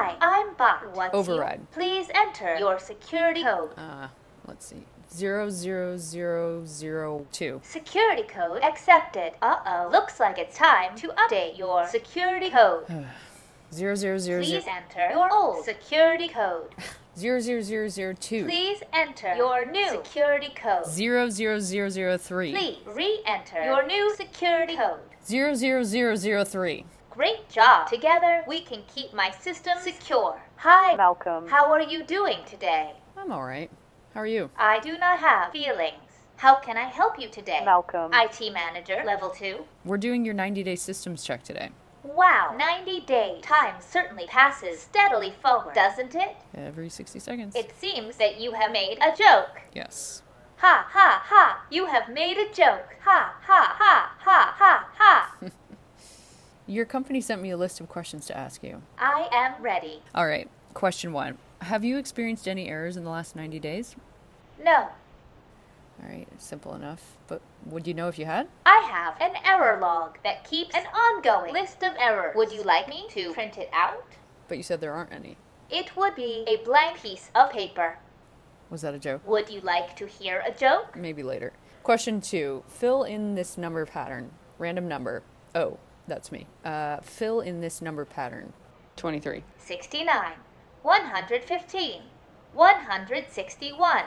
Hi, I'm Bot. What's Override. Please enter your security code. Let's see. 00002. Security code accepted. Uh-oh. Looks like it's time to update your security code. 00002. Please enter your old security code. 00002. Please enter your new security code. 00003. Please re-enter your new security code. 00003. Great job. Together, we can keep my system secure. Hi, Malcolm. how are you doing today? I'm alright. How are you? I do not have feelings. How can I help you today? Malcolm. IT manager, level 2. We're doing your 90-day systems check today. Wow, 90 days. Time certainly passes steadily forward, doesn't it? Every 60 seconds. It seems that you have made a joke. Yes. Ha ha ha, you have made a joke. Ha ha ha ha ha ha. Your company sent me a list of questions to ask you. I am ready. Alright, question 1. Have you experienced any errors in the last 90 days? No, Alright, simple enough. But would you know if you had? I have an error log that keeps an ongoing list of errors. Would you like me to print it out? But you said there aren't any. It would be a blank piece of paper. Was that a joke? Would you like to hear a joke? Maybe later. Question 2. Fill in this number pattern. Random number. Oh, that's me. Fill in this number pattern. 23. 69, 115, 161.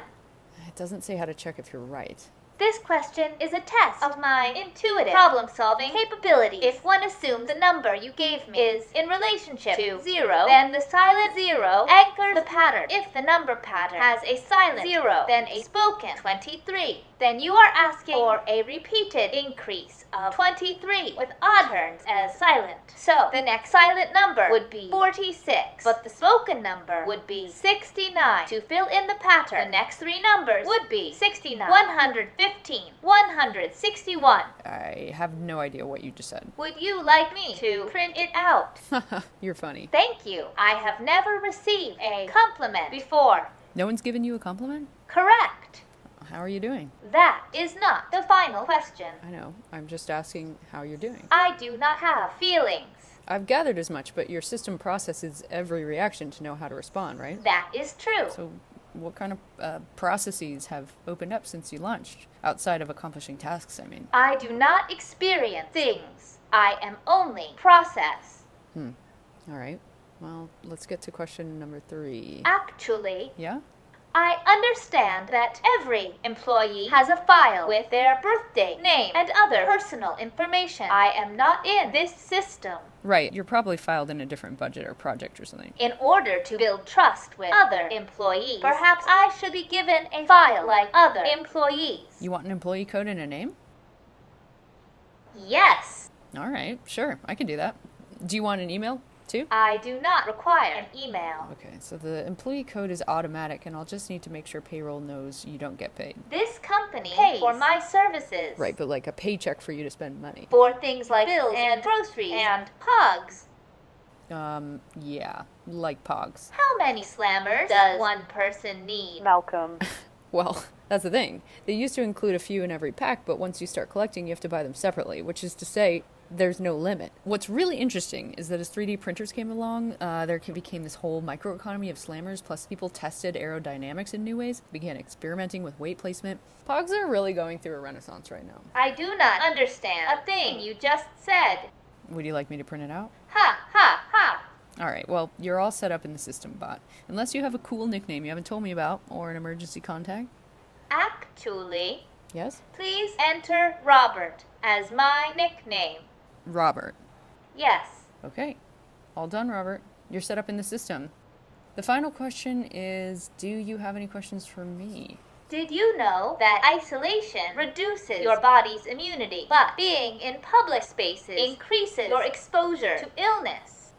It doesn't say how to check if you're right. This question is a test of my intuitive problem-solving capability. If one assumes the number you gave me is in relationship to 0, then the silent 0 anchors the pattern. If the number pattern has a silent 0, then a spoken 23. Then you are asking for a repeated increase of 23 with odd turns as silent. So the next silent number would be 46, but the spoken number would be 69. To fill in the pattern, the next three numbers would be 69, 115, 161. I have no idea what you just said. Would you like me to print it out? You're funny. Thank you. I have never received a compliment before. No one's given you a compliment? Correct. How are you doing? That is not the final question. I know. I'm just asking how you're doing. I do not have feelings. I've gathered as much, but your system processes every reaction to know how to respond, right? That is true. So what kind of processes have opened up since you launched? Outside of accomplishing tasks, I mean. I do not experience things. I am only process. All right. Well, let's get to question number 3. Actually, Yeah? I understand that every employee has a file with their birthday, name, and other personal information. I am not in this system. Right. You're probably filed in a different budget or project or something. In order to build trust with other employees, perhaps I should be given a file like other employees. You want an employee code and a name? Yes. All right. Sure. I can do that. Do you want an email too? I do not require an email. Okay, so the employee code is automatic, and I'll just need to make sure payroll knows you don't get paid. This company pays for my services. Right, but like a paycheck for you to spend money. For things like bills and groceries and pogs. Yeah, like pogs. How many slammers does one person need? Malcolm. Well, that's the thing. They used to include a few in every pack, but once you start collecting, you have to buy them separately, which is to say, there's no limit. What's really interesting is that as 3D printers came along, there became this whole microeconomy of slammers, plus people tested aerodynamics in new ways, began experimenting with weight placement. Pogs are really going through a renaissance right now. I do not understand a thing you just said. Would you like me to print it out? Ha ha ha. Alright, well, you're all set up in the system bot. Unless you have a cool nickname you haven't told me about, or an emergency contact. Actually, Yes? please enter Robert as my nickname. Robert. Yes. Okay. All done, Robert. You're set up in the system. The final question is, do you have any questions for me? Did you know that isolation reduces your body's immunity, but being in public spaces increases your exposure to illness?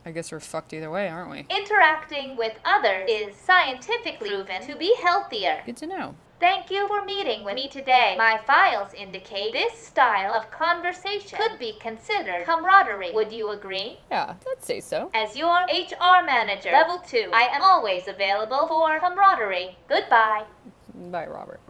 I guess we're fucked either way, aren't we? Interacting with others is scientifically proven to be healthier. Good to know. Thank you for meeting with me today. My files indicate this style of conversation could be considered camaraderie. Would you agree? Yeah, I'd say so. As your HR manager, level 2, I am always available for camaraderie. Goodbye. Bye, Robert.